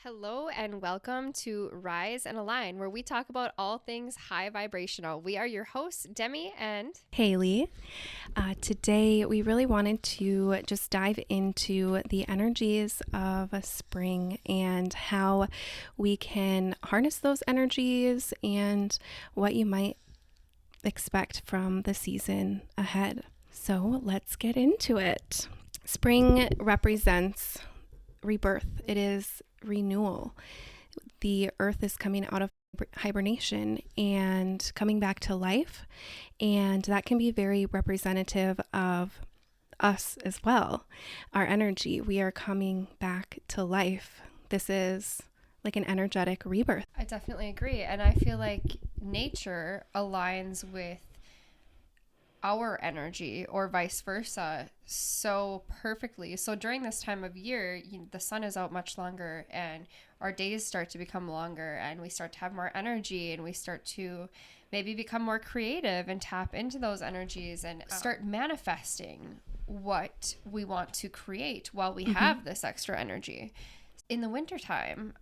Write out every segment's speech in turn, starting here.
Hello and welcome to Rise and Align, where we talk about all things high vibrational. We are your hosts, Demi and Halie. Today, we really wanted to just dive into the energies of a spring and how we can harness those energies and what you might expect from the season ahead. So let's get into it. Spring represents rebirth. It is renewal. The earth is coming out of hibernation and coming back to life, and that can be very representative of us as well. Our energy, we are coming back to life. This is like an energetic rebirth. I definitely agree. And I feel like nature aligns with our energy or vice versa so perfectly. So during this time of year, the sun is out much longer and our days start to become longer and we start to have more energy and we start to maybe become more creative and tap into those energies and start manifesting what we want to create while we have this extra energy. In the wintertime,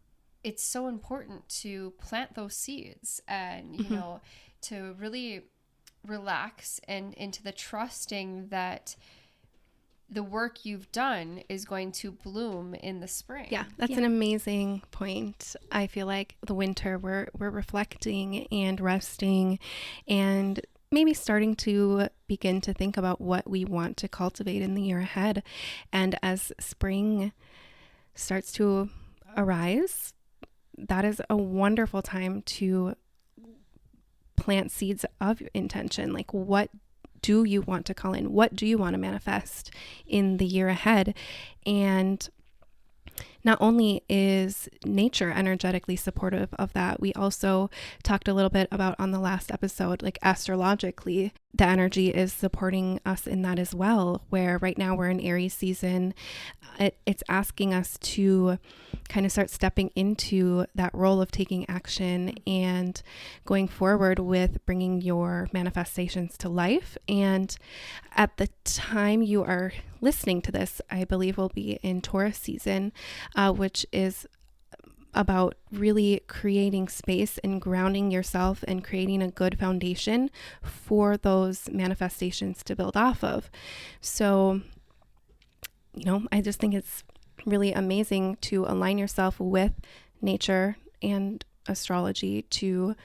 it's so important to plant those seeds and, you know, to really relax and into the trusting that the work you've done is going to bloom in the spring. Yeah, that's an amazing point. I feel like the winter we're reflecting and resting and maybe starting to begin to think about what we want to cultivate in the year ahead. And as spring starts to arise, that is a wonderful time to plant seeds of intention. Like, what do you want to call in? What do you want to manifest in the year ahead? And not only is nature energetically supportive of that, we also talked a little bit about on the last episode, like astrologically, the energy is supporting us in that as well, where right now we're in Aries season. It's asking us to kind of start stepping into that role of taking action and going forward with bringing your manifestations to life. And at the time you are listening to this, I believe we'll be in Taurus season, which is about really creating space and grounding yourself and creating a good foundation for those manifestations to build off of. So, I just think it's really amazing to align yourself with nature and astrology to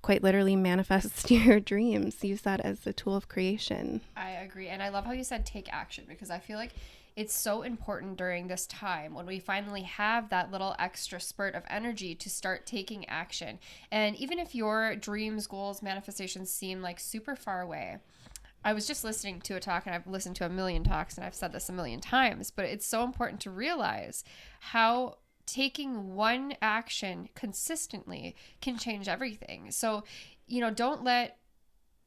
quite literally manifest your dreams. Use that as a tool of creation. I agree. And I love how you said take action, because I feel like it's so important during this time when we finally have that little extra spurt of energy to start taking action. And even if your dreams, goals, manifestations seem like super far away, I was just listening to a talk, and I've listened to a million talks and I've said this a million times, but it's so important to realize how taking one action consistently can change everything. So, don't let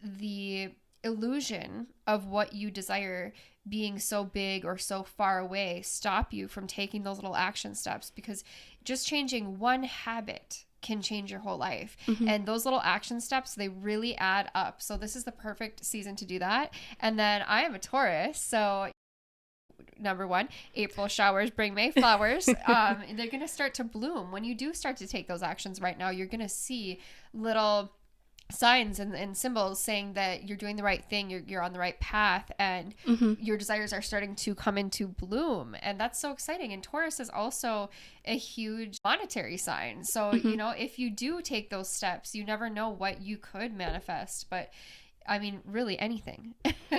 the illusion of what you desire being so big or so far away stop you from taking those little action steps, because just changing one habit can change your whole life. And those little action steps, they really add up. So this is the perfect season to do that. And then I am a Taurus, so number one, April showers bring May flowers. They're going to start to bloom. When you do start to take those actions right now, you're going to see little signs and symbols saying that you're doing the right thing, you're on the right path, and your desires are starting to come into bloom. And that's so exciting. And Taurus is also a huge monetary sign. So, if you do take those steps, you never know what you could manifest. But I mean, really anything.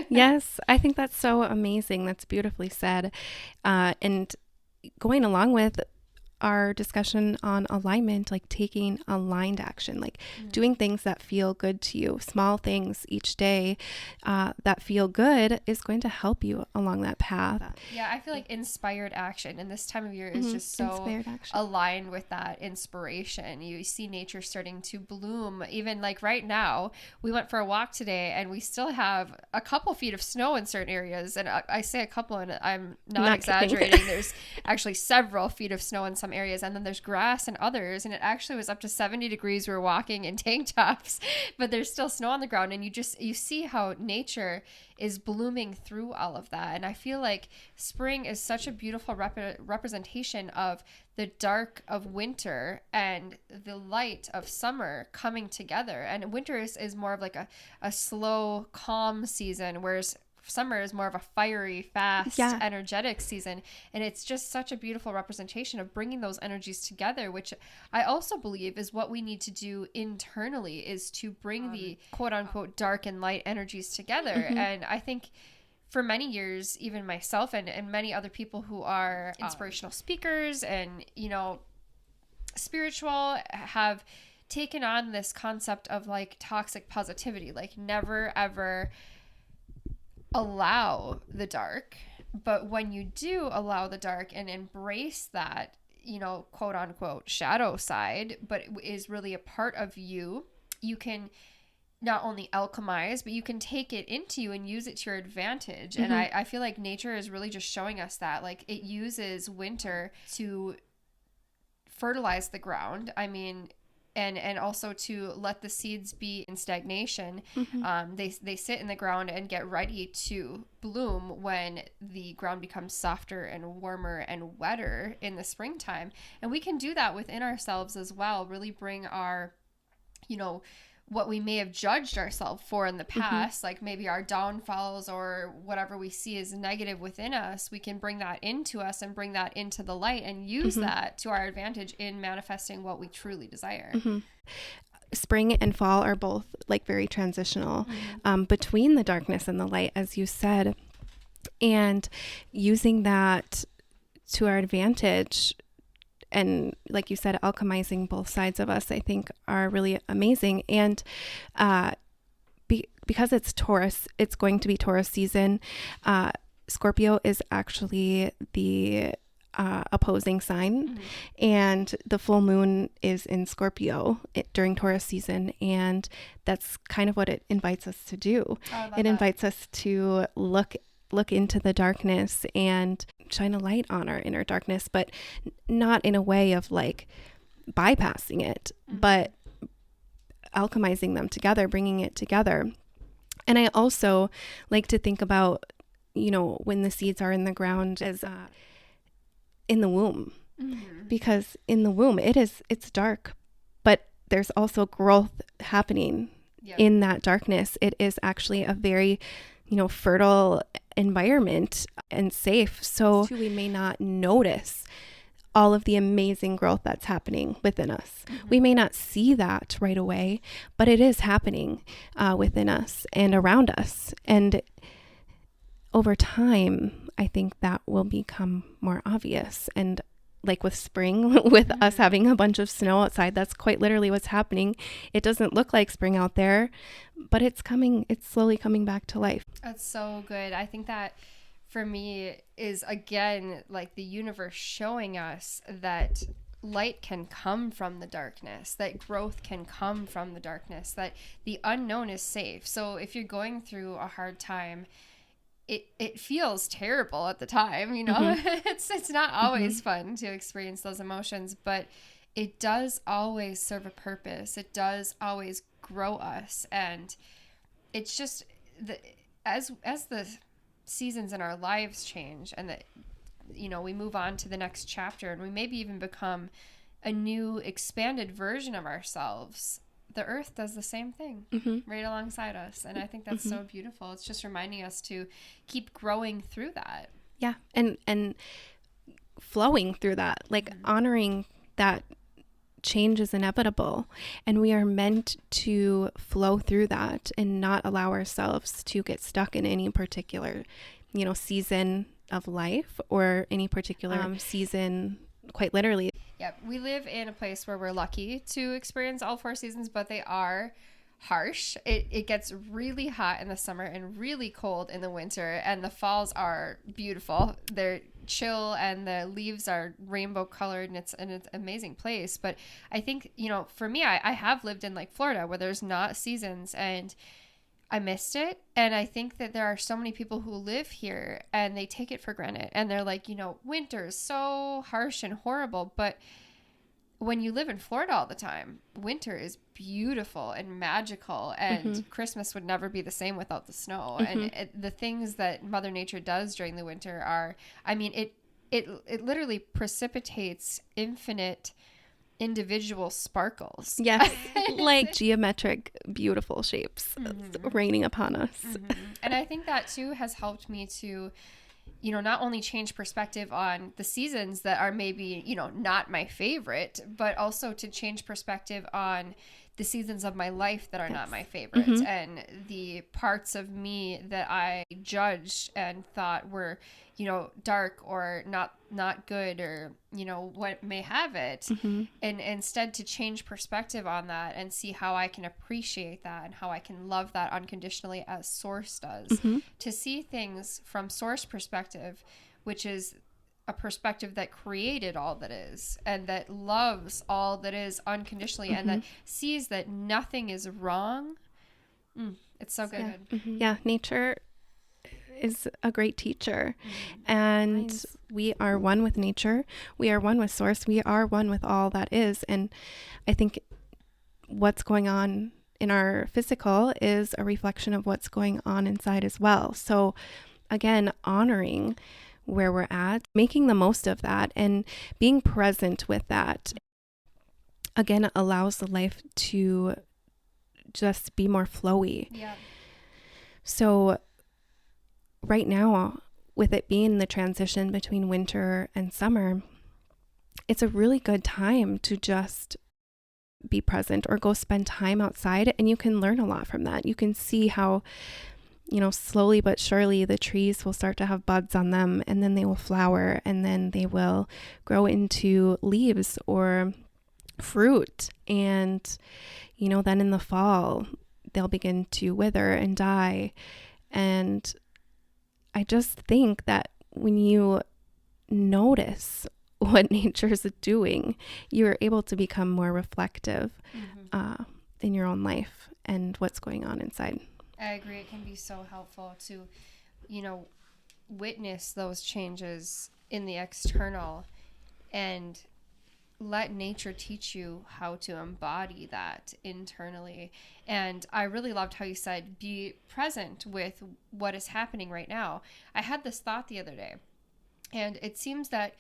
Yes, I think that's so amazing. That's beautifully said. And going along with our discussion on alignment, like taking aligned action, like doing things that feel good to you, small things each day that feel good is going to help you along that path. Yeah, I feel like inspired action, and this time of year is just so aligned with that inspiration. You see nature starting to bloom. Even like right now, we went for a walk today and we still have a couple feet of snow in certain areas. And I say a couple, and I'm not exaggerating. There's actually several feet of snow in some some areas, and then there's grass in others, and it actually was up to 70 degrees. We were walking in tank tops, but there's still snow on the ground, and you see how nature is blooming through all of that. And I feel like spring is such a beautiful representation of the dark of winter and the light of summer coming together. And winter is more of like a slow, calm season, whereas summer is more of a fiery, fast, energetic season. And it's just such a beautiful representation of bringing those energies together, which I also believe is what we need to do internally, is to bring the quote unquote dark and light energies together. And I think for many years, even myself and many other people who are inspirational speakers and, you know, spiritual, have taken on this concept of like toxic positivity, like never ever allow the dark. But when you do allow the dark and embrace that, you know, quote unquote shadow side, but it is really a part of you, you can not only alchemize, but you can take it into you and use it to your advantage. And I feel like nature is really just showing us that, like, it uses winter to fertilize the ground. I mean, and also to let the seeds be in stagnation. They sit in the ground and get ready to bloom when the ground becomes softer and warmer and wetter in the springtime. And we can do that within ourselves as well, really bring our, you know, what we may have judged ourselves for in the past, like maybe our downfalls or whatever we see as negative within us, we can bring that into us and bring that into the light and use that to our advantage in manifesting what we truly desire. Spring and fall are both like very transitional between the darkness and the light, as you said, and using that to our advantage. And like you said, alchemizing both sides of us, I think, are really amazing. And because it's Taurus, it's going to be Taurus season. Scorpio is actually the opposing sign, and the full moon is in Scorpio during Taurus season. And that's kind of what it invites us to do. It invites us to look into the darkness and shine a light on our inner darkness, but not in a way of like bypassing it, but alchemizing them together, bringing it together. And I also like to think about, you know, when the seeds are in the ground as in the womb, because in the womb it's dark, but there's also growth happening in that darkness. It is actually a very, you know, fertile environment and safe. So we may not notice all of the amazing growth that's happening within us. We may not see that right away, but it is happening within us and around us. And over time, I think that will become more obvious. And like with spring, with us having a bunch of snow outside, that's quite literally what's happening. It doesn't look like spring out there, but it's coming. It's slowly coming back to life. That's so good. I think that for me is, again, like the universe showing us that light can come from the darkness, that growth can come from the darkness, that the unknown is safe. So if you're going through a hard time, it feels terrible at the time, you know. It's not always fun to experience those emotions, but it does always serve a purpose. It does always grow us. And it's just as the seasons in our lives change and that, you know, we move on to the next chapter and we maybe even become a new expanded version of ourselves, the earth does the same thing right alongside us. And I think that's so beautiful. It's just reminding us to keep growing through that. Yeah. And flowing through that, like honoring that change is inevitable. And we are meant to flow through that and not allow ourselves to get stuck in any particular, you know, season of life or any particular season, quite literally. Yeah, we live in a place where we're lucky to experience all 4 seasons, but they are harsh. It gets really hot in the summer and really cold in the winter, and the falls are beautiful. They're chill and the leaves are rainbow colored, and it's an amazing place. But I think, you know, for me, I have lived in like Florida where there's not seasons, and I missed it. And I think that there are so many people who live here and they take it for granted. And they're like, winter is so harsh and horrible. But when you live in Florida all the time, winter is beautiful and magical. And Christmas would never be the same without the snow. And the things that Mother Nature does during the winter are, I mean, it literally precipitates infinite individual sparkles. Yes, like geometric, beautiful shapes raining upon us. And I think that too has helped me to, not only change perspective on the seasons that are maybe, not my favorite, but also to change perspective on the seasons of my life that are not my favorite, and the parts of me that I judged and thought were, dark or not good, or, what may have it. And instead to change perspective on that and see how I can appreciate that and how I can love that unconditionally as Source does. To see things from Source perspective, which is a perspective that created all that is and that loves all that is unconditionally and that sees that nothing is wrong. It's so good. Yeah, nature is a great teacher, and we are one with nature. We are one with Source. We are one with all that is. And I think what's going on in our physical is a reflection of what's going on inside as well. So again, honoring where we're at, making the most of that, and being present with that, again, allows the life to just be more flowy. Yeah. So right now, with it being the transition between winter and summer, it's a really good time to just be present or go spend time outside, and you can learn a lot from that. You can see how, slowly but surely the trees will start to have buds on them, and then they will flower, and then they will grow into leaves or fruit. And, then in the fall, they'll begin to wither and die. And I just think that when you notice what nature's doing, you're able to become more reflective in your own life and what's going on inside. I agree. It can be so helpful to, witness those changes in the external and let nature teach you how to embody that internally. And I really loved how you said, be present with what is happening right now. I had this thought the other day, and it seems that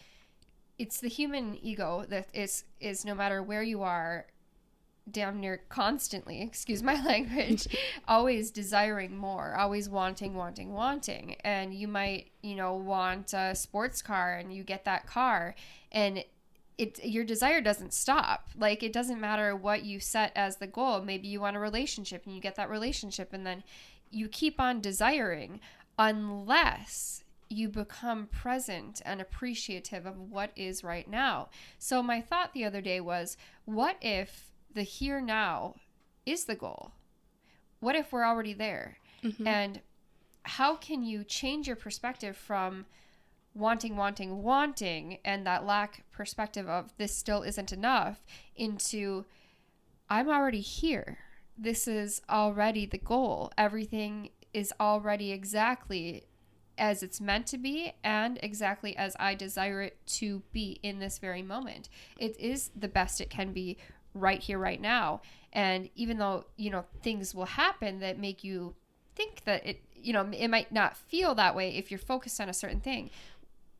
it's the human ego that is no matter where you are, damn near constantly, excuse my language, always desiring more, always wanting. And you might, want a sports car, and you get that car, and your desire doesn't stop. Like, it doesn't matter what you set as the goal. Maybe you want a relationship and you get that relationship, and then you keep on desiring unless you become present and appreciative of what is right now. So my thought the other day was, what if the here now is the goal? What if we're already there? And how can you change your perspective from wanting, and that lack perspective of this still isn't enough, into I'm already here. This is already the goal. Everything is already exactly as it's meant to be and exactly as I desire it to be in this very moment. It is the best it can be right here, right now. And even though, things will happen that make you think that it might not feel that way if you're focused on a certain thing.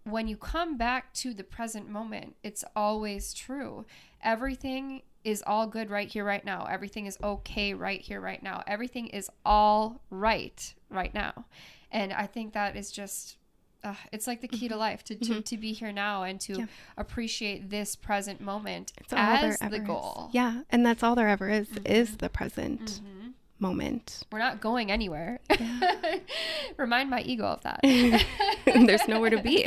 When you come back to the present moment, it's always true. Everything is all good right here, right now. Everything is okay right here, right now. Everything is all right now. And I think that is just, it's like the key to life, to be here now and to appreciate this present moment as the goal. Is. Yeah. And that's all there ever is the present moment. We're not going anywhere. Yeah. Remind my ego of that. There's nowhere to be.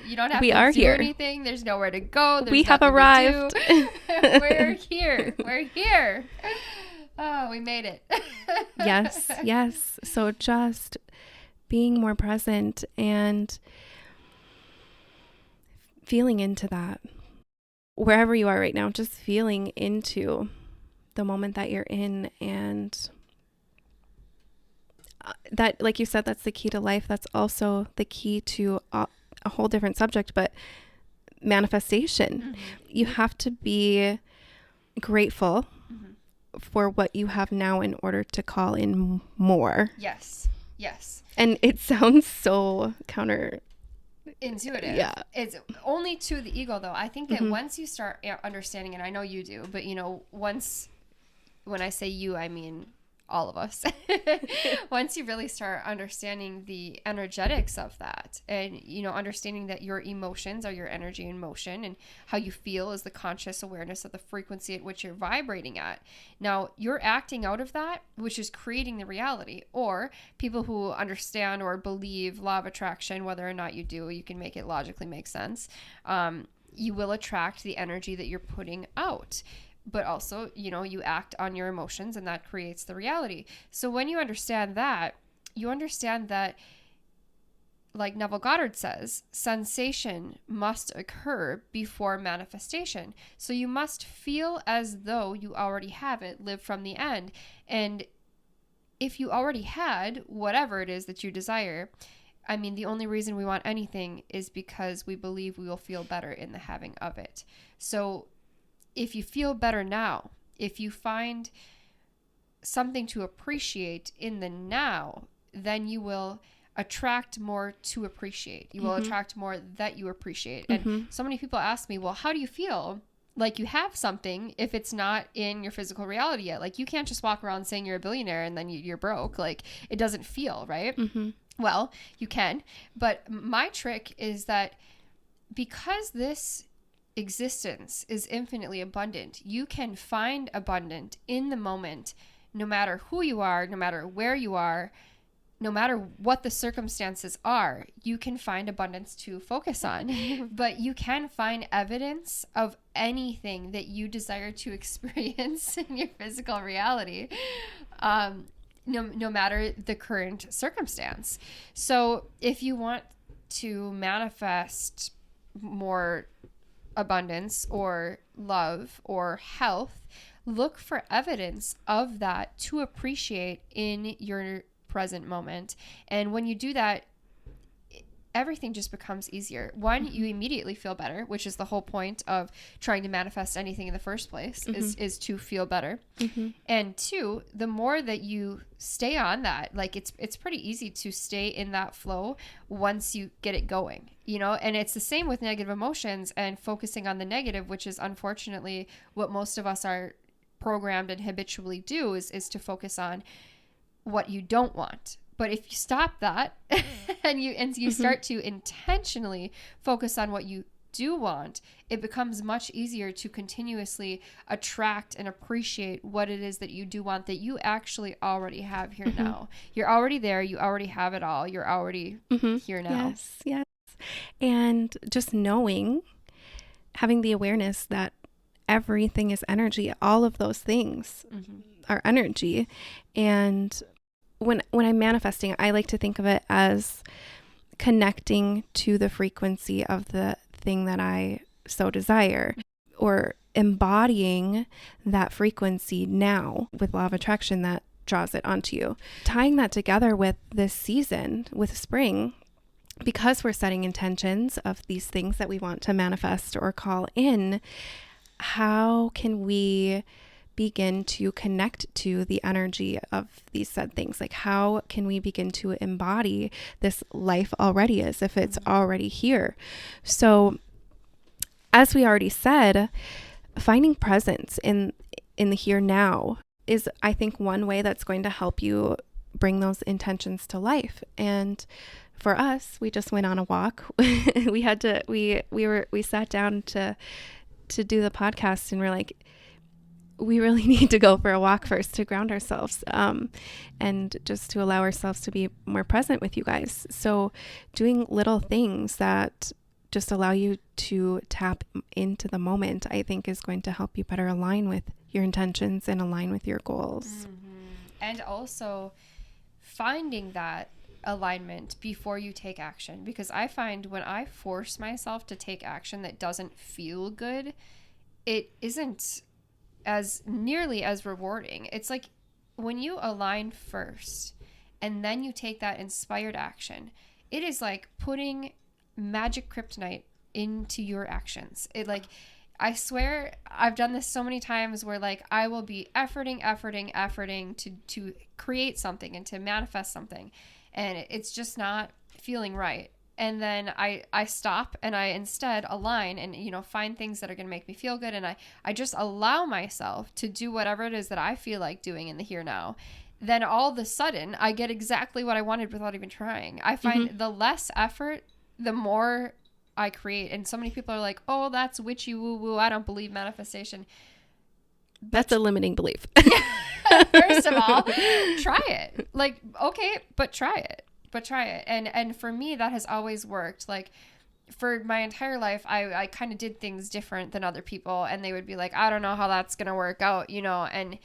You don't have we to are do here. anything. There's nowhere to go. There's we have arrived. We're here. We're here. Oh, we made it. Yes. So just being more present and feeling into that. Wherever you are right now, just feeling into the moment that you're in and that, like you said, that's the key to life. That's also the key to a whole different subject, but manifestation. Mm-hmm. You have to be grateful for what you have now in order to call in more. Yes. Yes. And it sounds so counterintuitive. Yeah. It's only to the ego, though. I think that once you start understanding, and I know you do, but when I say you, I mean all of us. Once you really start understanding the energetics of that, and understanding that your emotions are your energy in motion, and how you feel is the conscious awareness of the frequency at which you're vibrating at. Now you're acting out of that, which is creating the reality. Or people who understand or believe law of attraction, whether or not you do, you can make it logically make sense. You will attract the energy that you're putting out. But also, you act on your emotions, and that creates the reality. So when you understand that, like Neville Goddard says, sensation must occur before manifestation. So you must feel as though you already have it, live from the end. And if you already had whatever it is that you desire, I mean, the only reason we want anything is because we believe we will feel better in the having of it. So if you feel better now, if you find something to appreciate in the now, then you will attract more to appreciate. You will attract more that you appreciate. And so many people ask me, well, how do you feel like you have something if it's not in your physical reality yet? Like, you can't just walk around saying you're a billionaire and then you're broke. Like, it doesn't feel right. Well, you can. But my trick is that because this existence is infinitely abundant, you can find abundant in the moment, no matter who you are, no matter where you are, no matter what the circumstances are. You can find abundance to focus on. But you can find evidence of anything that you desire to experience in your physical reality, no matter the current circumstance. So if you want to manifest more abundance or love or health, look for evidence of that to appreciate in your present moment. And when you do that, everything just becomes easier. One, you immediately feel better, which is the whole point of trying to manifest anything in the first place, is to feel better. And two, the more that you stay on that, like it's pretty easy to stay in that flow once you get it going, and it's the same with negative emotions and focusing on the negative, which is unfortunately what most of us are programmed and habitually do, is to focus on what you don't want. But if you stop that and you start to intentionally focus on what you do want, it becomes much easier to continuously attract and appreciate what it is that you do want, that you actually already have here now. You're already there. You already have it all. You're already here now. Yes. And just having the awareness that everything is energy, all of those things are energy. And when I'm manifesting, I like to think of it as connecting to the frequency of the thing that I so desire, or embodying that frequency now with law of attraction that draws it onto you. Tying that together with this season, with spring, because we're setting intentions of these things that we want to manifest or call in, how can we begin to connect to the energy of these said things? Like, how can we begin to embody this life already as if it's already here? So, as we already said, finding presence in the here now is, I think, one way that's going to help you bring those intentions to life. And for us, we just went on a walk. We sat down to do the podcast, and we're like, we really need to go for a walk first to ground ourselves, and just to allow ourselves to be more present with you guys. So doing little things that just allow you to tap into the moment, I think, is going to help you better align with your intentions and align with your goals. And also finding that alignment before you take action, because I find when I force myself to take action that doesn't feel good, it isn't as nearly as rewarding. It's like when you align first and then you take that inspired action, it is like putting magic kryptonite into your actions. It like, I swear I've done this so many times where like I will be efforting to create something and to manifest something, and it's just not feeling right. And then I stop and I instead align and, you know, find things that are going to make me feel good. And I just allow myself to do whatever it is that I feel like doing in the here now. Then all of a sudden I get exactly what I wanted without even trying. I find the less effort, the more I create. And so many people are like, oh, that's witchy woo woo. I don't believe manifestation. That's a limiting belief. First of all, try it. Like, okay, but try it. And for me, that has always worked. Like, for my entire life, I kind of did things different than other people, and they would be like, I don't know how that's going to work out, you know, and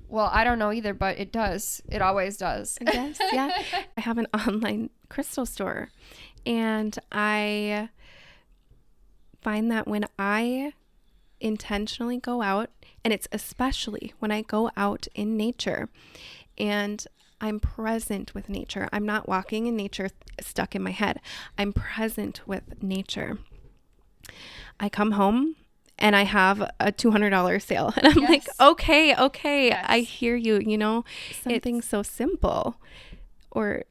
well, I don't know either, but it does. It always does. Yes, yeah. I have an online crystal store, and I find that when I intentionally go out, and it's especially when I go out in nature and I'm present with nature. I'm not walking in nature stuck in my head. I'm present with nature. I come home and I have a $200 sale and I'm like, okay, yes. I hear you, you know, something so simple or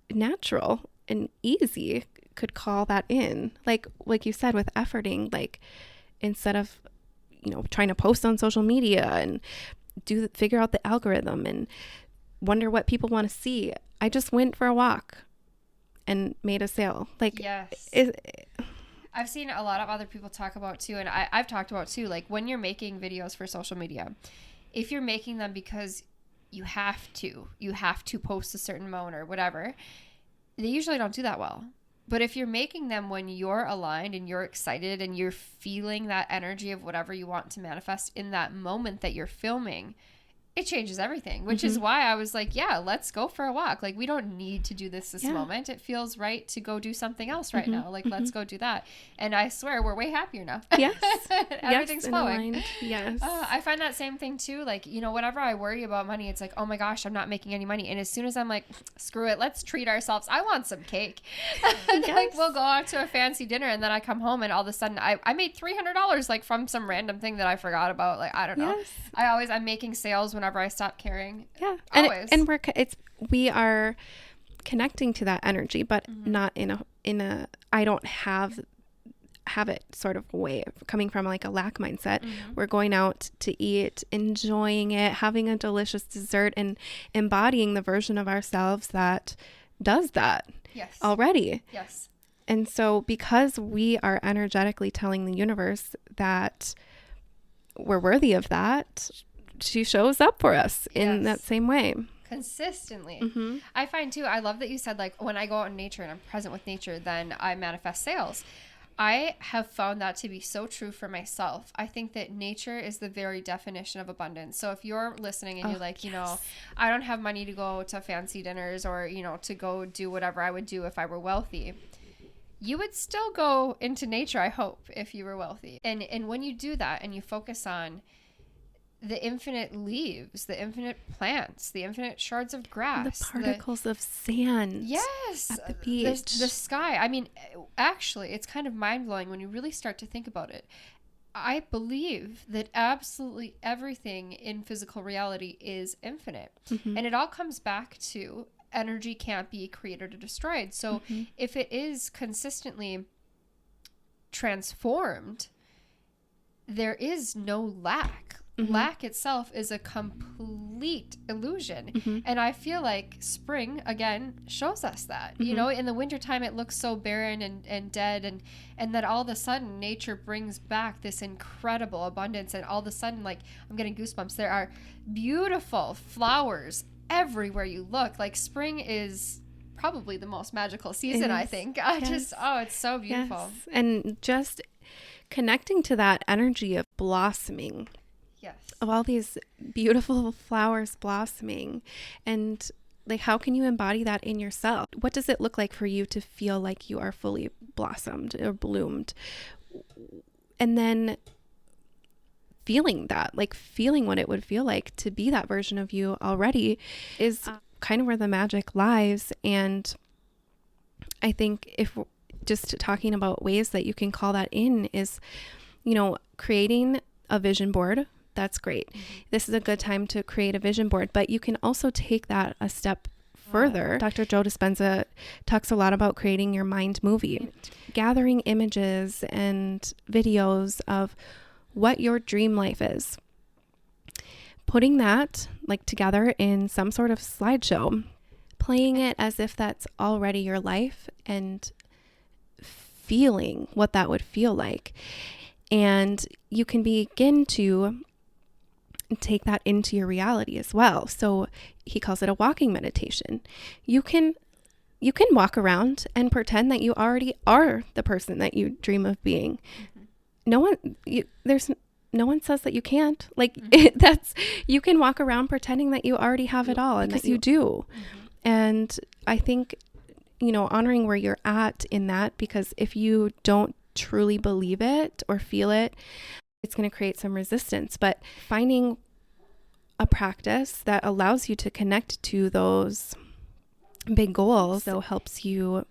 natural and easy could call that in. Like you said, with efforting, like instead of, you know, trying to post on social media and figure out the algorithm and wonder what people want to see, I just went for a walk and made a sale. Like, yes. I've seen a lot of other people talk about too, and I've talked about too, like when you're making videos for social media, if you're making them because you have to post a certain amount or whatever, they usually don't do that well. But if you're making them when you're aligned and you're excited and you're feeling that energy of whatever you want to manifest in that moment that you're filming, it changes everything, which is why I was like, yeah, let's go for a walk. Like, we don't need to do this moment. It feels right to go do something else right now. Like, let's go do that. And I swear we're way happier now. Yes. Everything's flowing. Yes. I find that same thing too. Like, you know, whenever I worry about money, it's like, oh my gosh, I'm not making any money. And as soon as I'm like, screw it, let's treat ourselves. I want some cake. Like, we'll go out to a fancy dinner and then I come home and all of a sudden I made $300 like from some random thing that I forgot about. Like, I don't know. Yes. I'm making sales whenever I stop caring. Yeah. Always. And we are connecting to that energy, but not in a I don't have it sort of way, coming from like a lack mindset. We're going out to eat, enjoying it, having a delicious dessert, and embodying the version of ourselves that does that already. Yes. And so because we are energetically telling the universe that we're worthy of that, she shows up for us in that same way. Consistently. I find too, I love that you said like when I go out in nature and I'm present with nature, then I manifest sales. I have found that to be so true for myself. I think that nature is the very definition of abundance. So if you're listening and you're like, you know, I don't have money to go to fancy dinners or, you know, to go do whatever I would do if I were wealthy, you would still go into nature, I hope, if you were wealthy. And when you do that and you focus on the infinite leaves, the infinite plants, the infinite shards of grass, the particles of sand, at the beach, the sky. I mean, actually, it's kind of mind-blowing when you really start to think about it. I believe that absolutely everything in physical reality is infinite. And it all comes back to energy can't be created or destroyed. So if it is consistently transformed, there is no lack. Lack itself is a complete illusion. And I feel like spring, again, shows us that. You know, in the wintertime, it looks so barren and dead. And then all of a sudden, nature brings back this incredible abundance. And all of a sudden, like, I'm getting goosebumps. There are beautiful flowers everywhere you look. Like, spring is probably the most magical season, I think. It's so beautiful. Yes. And just connecting to that energy of blossoming. Yes. Of all these beautiful flowers blossoming, and like, how can you embody that in yourself? What does it look like for you to feel like you are fully blossomed or bloomed? And then feeling that, like feeling what it would feel like to be that version of you already is kind of where the magic lies. And I think if just talking about ways that you can call that in is, creating a vision board. That's great. This is a good time to create a vision board, but you can also take that a step further. Dr. Joe Dispenza talks a lot about creating your mind movie, gathering images and videos of what your dream life is, putting that together in some sort of slideshow, playing it as if that's already your life and feeling what that would feel like. And you can begin to take that into your reality as well. So he calls it a walking meditation. You can walk around and pretend that you already are the person that you dream of being. No one says that you can't. You can walk around pretending that you already have it all and that you do. And I think, honoring where you're at in that, because if you don't truly believe it or feel it, it's going to create some resistance. But finding a practice that allows you to connect to those big goals, so helps you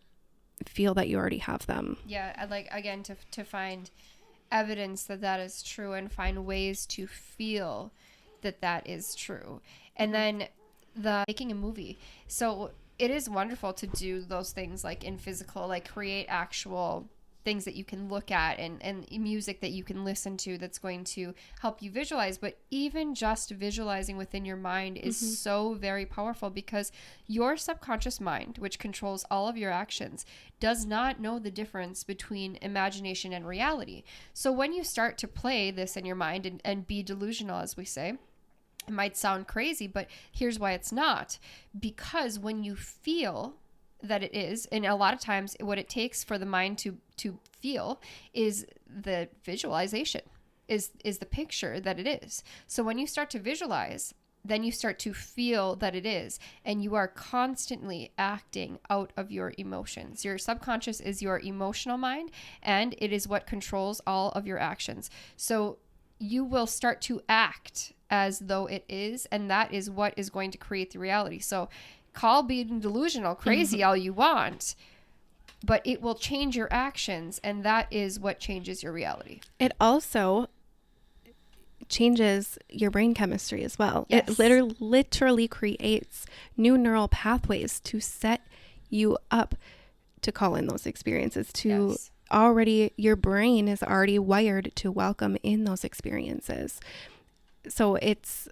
feel that you already have them. Yeah, again, to find evidence that is true and find ways to feel that is true. And then making a movie. So it is wonderful to do those things in physical, create actual things that you can look at and music that you can listen to that's going to help you visualize. But even just visualizing within your mind is so very powerful, because your subconscious mind, which controls all of your actions, does not know the difference between imagination and reality. So when you start to play this in your mind and be delusional, as we say, it might sound crazy, but here's why it's not. Because when you feel that it is, and a lot of times what it takes for the mind to feel is the visualization, is the picture that it is. So when you start to visualize, then you start to feel that it is, and you are constantly acting out of your emotions. Your subconscious is your emotional mind, and it is what controls all of your actions. So you will start to act as though it is, and that is what is going to create the reality. So call being delusional crazy all you want, but it will change your actions, and that is what changes your reality. It also changes your brain chemistry as well. Yes. It literally creates new neural pathways to set you up to call in those experiences, to already, your brain is already wired to welcome in those experiences. So it's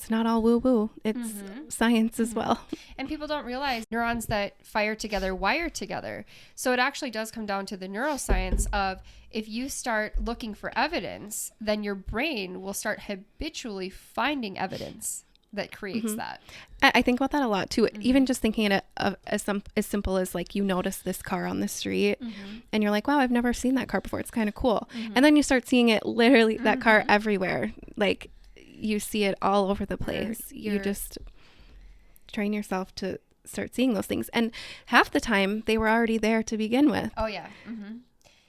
not all woo-woo. It's science as well. And people don't realize neurons that fire together wire together. So it actually does come down to the neuroscience of, if you start looking for evidence, then your brain will start habitually finding evidence that creates that. I think about that a lot too. Even just thinking it as simple as you notice this car on the street and you're like, wow, I've never seen that car before. It's kind of cool. And then you start seeing it, literally that car everywhere. You see it all over the place. You just train yourself to start seeing those things. And half the time they were already there to begin with. Oh yeah.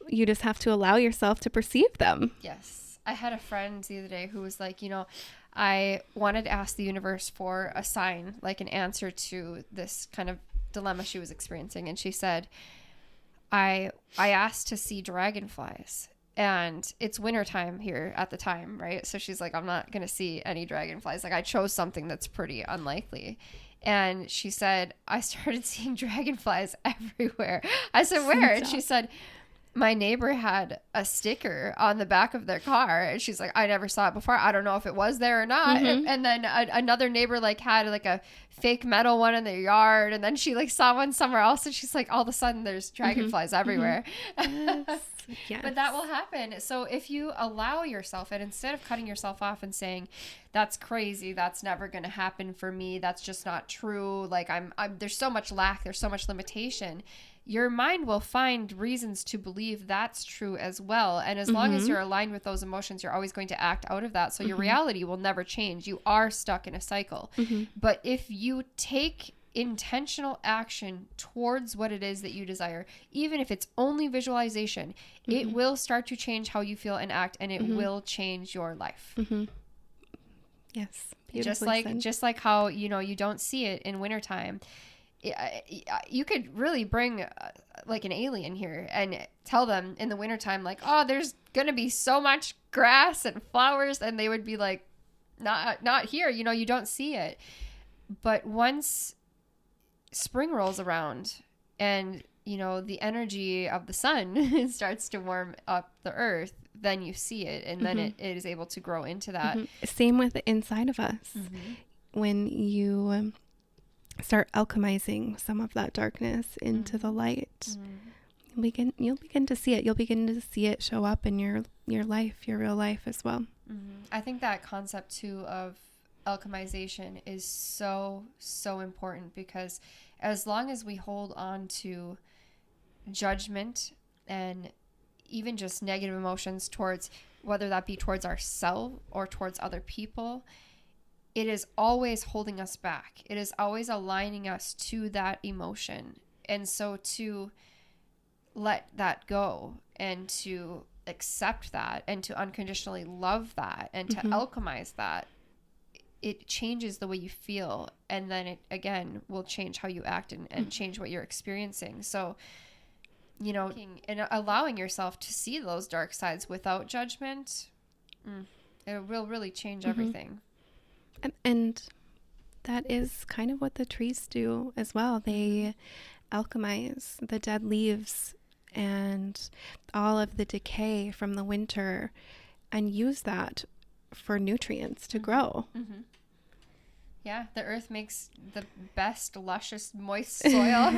You just have to allow yourself to perceive them. Yes. I had a friend the other day who was like, I wanted to ask the universe for a sign, an answer to this kind of dilemma she was experiencing. And she said, I asked to see dragonflies, and it's wintertime here at the time, right? So she's like, I'm not going to see any dragonflies. I chose something that's pretty unlikely. And she said, I started seeing dragonflies everywhere. I said, where? And she said, my neighbor had a sticker on the back of their car, and she's like, I never saw it before. I don't know if it was there or not. And then another neighbor had a fake metal one in their yard, and then she saw one somewhere else, and she's like, all of a sudden there's dragonflies everywhere. Yes. But that will happen. So if you allow yourself, and instead of cutting yourself off and saying, that's crazy, that's never going to happen for me, that's just not true, I'm there's so much lack, there's so much limitation, your mind will find reasons to believe that's true as well. And as long as you're aligned with those emotions, you're always going to act out of that. So your reality will never change. You are stuck in a cycle. But if you take intentional action towards what it is that you desire, even if it's only visualization, it will start to change how you feel and act, and it will change your life. Yes. Just like how, you know, you don't see it in wintertime. You could really bring like an alien here and tell them in the wintertime, like, oh, there's gonna be so much grass and flowers, and they would be like, not here, you know, you don't see it. But once spring rolls around and, you know, the energy of the sun starts to warm up the earth, then you see it, and then it is able to grow into that. Same with the inside of us. When you start alchemizing some of that darkness into the light, you'll begin to see it. You'll begin to see it show up in your life, your real life as well. I think that concept too of alchemization is so important, because as long as we hold on to judgment and even just negative emotions towards, whether that be towards ourselves or towards other people, it is always holding us back. It is always aligning us to that emotion. And so to let that go and to accept that and to unconditionally love that and to alchemize that, it changes the way you feel. And then it, again, will change how you act and change what you're experiencing. So, you know, and allowing yourself to see those dark sides without judgment, it will really change everything. And that is kind of what the trees do as well. They alchemize the dead leaves and all of the decay from the winter and use that for nutrients to grow. Yeah, the earth makes the best, luscious, moist soil.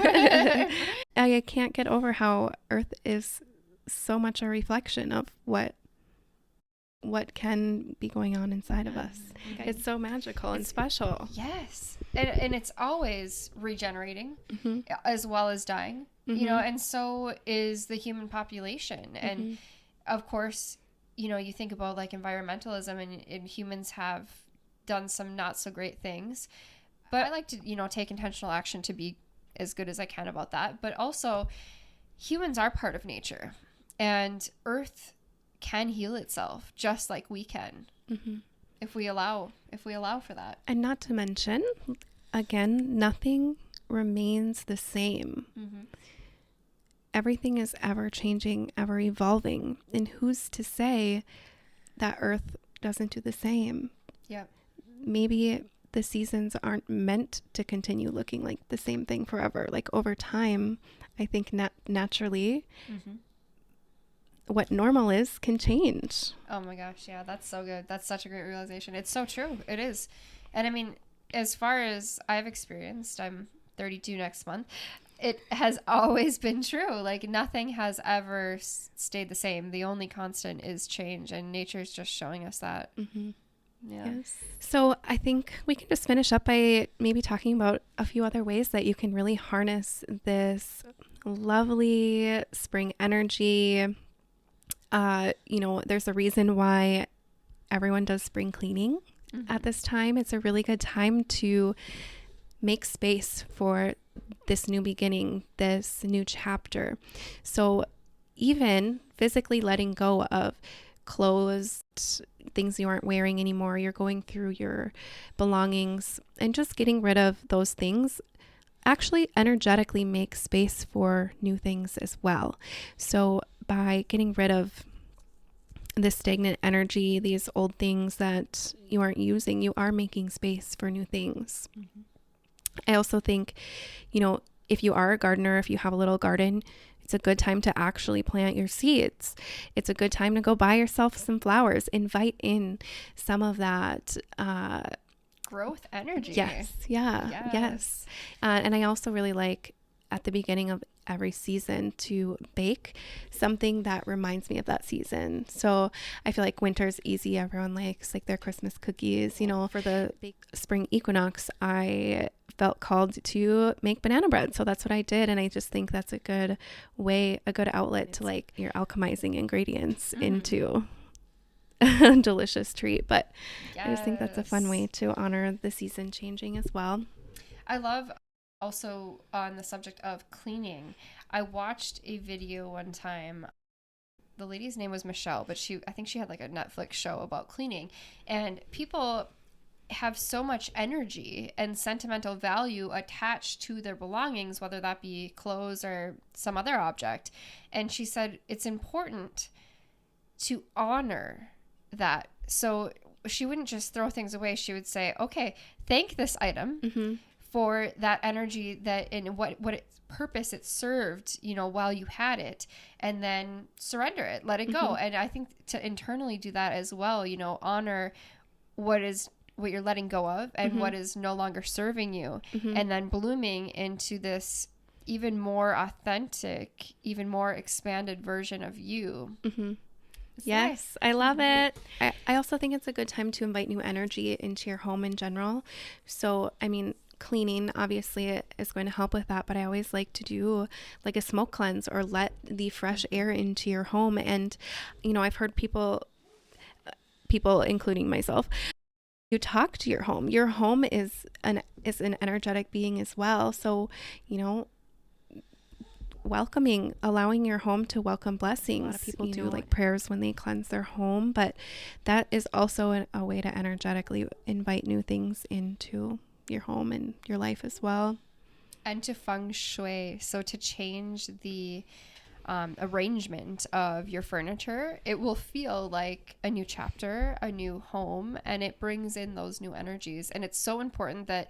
I can't get over how earth is so much a reflection of what can be going on inside of us. It's so magical and special. Yes. And it's always regenerating as well as dying, you know, and so is the human population. And of course, you know, you think about like environmentalism and humans have done some not so great things, but I like to, you know, take intentional action to be as good as I can about that. But also humans are part of nature, and earth can heal itself just like we can if we allow for that. And not to mention, again, nothing remains the same. Everything is ever changing, ever evolving, and who's to say that earth doesn't do the same? Maybe the seasons aren't meant to continue looking like the same thing forever. Like over time, I think naturally what normal is can change. Oh my gosh, yeah, that's so good. That's such a great realization. It's so true. It is. And I mean, as far as I've experienced, I'm 32 next month, it has always been true. Like nothing has ever stayed the same. The only constant is change, and nature's just showing us that. Yes. So I think we can just finish up by maybe talking about a few other ways that you can really harness this lovely spring energy. You know, there's a reason why everyone does spring cleaning at this time. It's a really good time to make space for this new beginning, this new chapter. So even physically letting go of clothes, things you aren't wearing anymore, you're going through your belongings and just getting rid of those things actually energetically makes space for new things as well. So by getting rid of this stagnant energy, these old things that you aren't using, you are making space for new things. I also think, you know, if you are a gardener, if you have a little garden, it's a good time to actually plant your seeds. It's a good time to go buy yourself some flowers. Invite in some of that growth energy. Yes. Yeah. Yes. And I also really like at the beginning of every season to bake something that reminds me of that season. So I feel like winter's easy. Everyone likes like their Christmas cookies. You know, for the spring equinox, I felt called to make banana bread. So that's what I did. And I just think that's a good way, a good outlet to like you're alchemizing ingredients into a delicious treat. But I just think that's a fun way to honor the season changing as well. I love also on the subject of cleaning. I watched a video one time. The lady's name was Michelle, but I think she had like a Netflix show about cleaning, and people have so much energy and sentimental value attached to their belongings, whether that be clothes or some other object. And she said it's important to honor that. So she wouldn't just throw things away. She would say, okay, thank this item for that energy that and what purpose it served, you know, while you had it, and then surrender it, let it go. And I think to internally do that as well, you know, honor what you're letting go of and what is no longer serving you, and then blooming into this even more authentic, even more expanded version of you. Yes, Nice. I love it. I also think it's a good time to invite new energy into your home in general. So, I mean, cleaning obviously is going to help with that, but I always like to do like a smoke cleanse or let the fresh air into your home. And, you know, I've heard people, including myself, you talk to your home. Your home is an energetic being as well. So, you know, allowing your home to welcome blessings. A lot of people do like prayers when they cleanse their home, but that is also a way to energetically invite new things into your home and your life as well. And to feng shui, so to change the arrangement of your furniture, it will feel like a new chapter, a new home, and it brings in those new energies. And it's so important that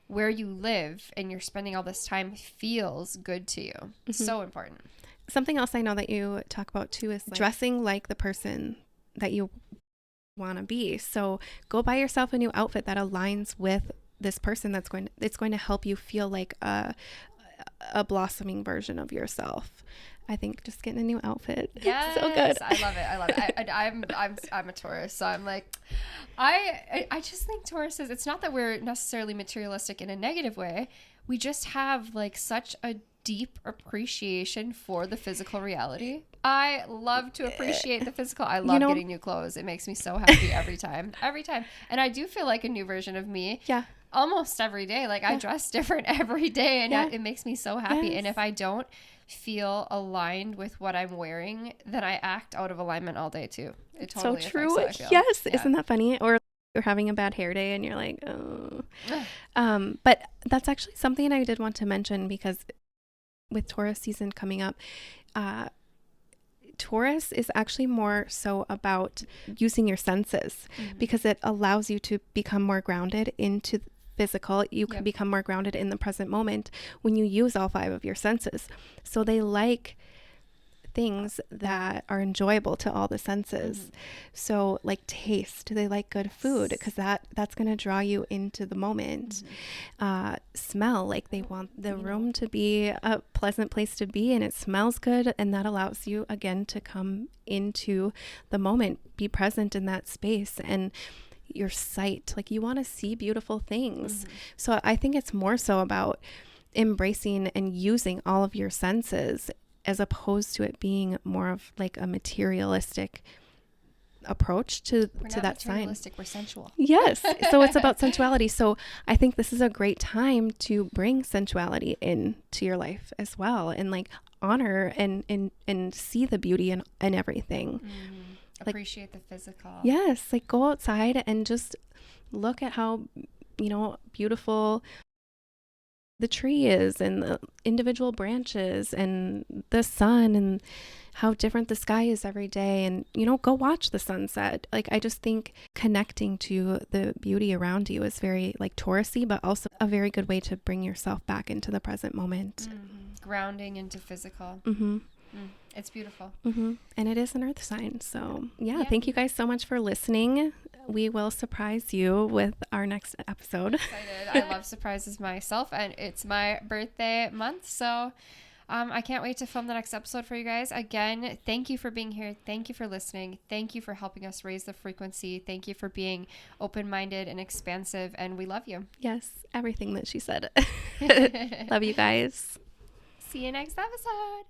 where you live and you're spending all this time feels good to you. So important. Something else I know that you talk about too is like dressing like the person that you want to be. So go buy yourself a new outfit that aligns with this person it's going to help you feel like a blossoming version of yourself. I think just getting a new outfit. Yes, so good. I love it. I'm a Taurus, so I'm like, I just think Tauruses, it's not that we're necessarily materialistic in a negative way. We just have like such a deep appreciation for the physical reality. I love to appreciate the physical. I love getting new clothes. It makes me so happy every time. And I do feel like a new version of me. Yeah. Almost every day. Like I dress different every day, and it makes me so happy. Yes. And if I don't feel aligned with what I'm wearing, then I act out of alignment all day too. It totally so true. affects how I feel. Yes. Yeah. Isn't that funny? Or you're having a bad hair day and you're like, oh. But that's actually something I did want to mention, because with Taurus season coming up, Taurus is actually more so about using your senses, because it allows you to become more grounded into physical. You can become more grounded in the present moment when you use all 5 of your senses. So they like things that are enjoyable to all the senses. So like taste, they like good food, because that's going to draw you into the moment. Smell, like they want the room to be a pleasant place to be, and it smells good, and that allows you again to come into the moment, be present in that space. And your sight, like you want to see beautiful things. So I think it's more so about embracing and using all of your senses, as opposed to it being more of like a materialistic approach to that sign. We're sensual. Yes. So it's about sensuality. So I think this is a great time to bring sensuality into your life as well, and like honor and see the beauty in everything. Appreciate the physical. Yes. Like go outside and just look at how, beautiful the tree is, and the individual branches, and the sun, and how different the sky is every day. And, go watch the sunset. Like, I just think connecting to the beauty around you is very like Taurusy, but also a very good way to bring yourself back into the present moment. Grounding into physical. It's beautiful. And it is an earth sign. So thank you guys so much for listening. We will surprise you with our next episode. Excited. I love surprises myself, and it's my birthday month. So I can't wait to film the next episode for you guys. Again, thank you for being here. Thank you for listening. Thank you for helping us raise the frequency. Thank you for being open-minded and expansive, and we love you. Yes, everything that she said. Love you guys. See you next episode.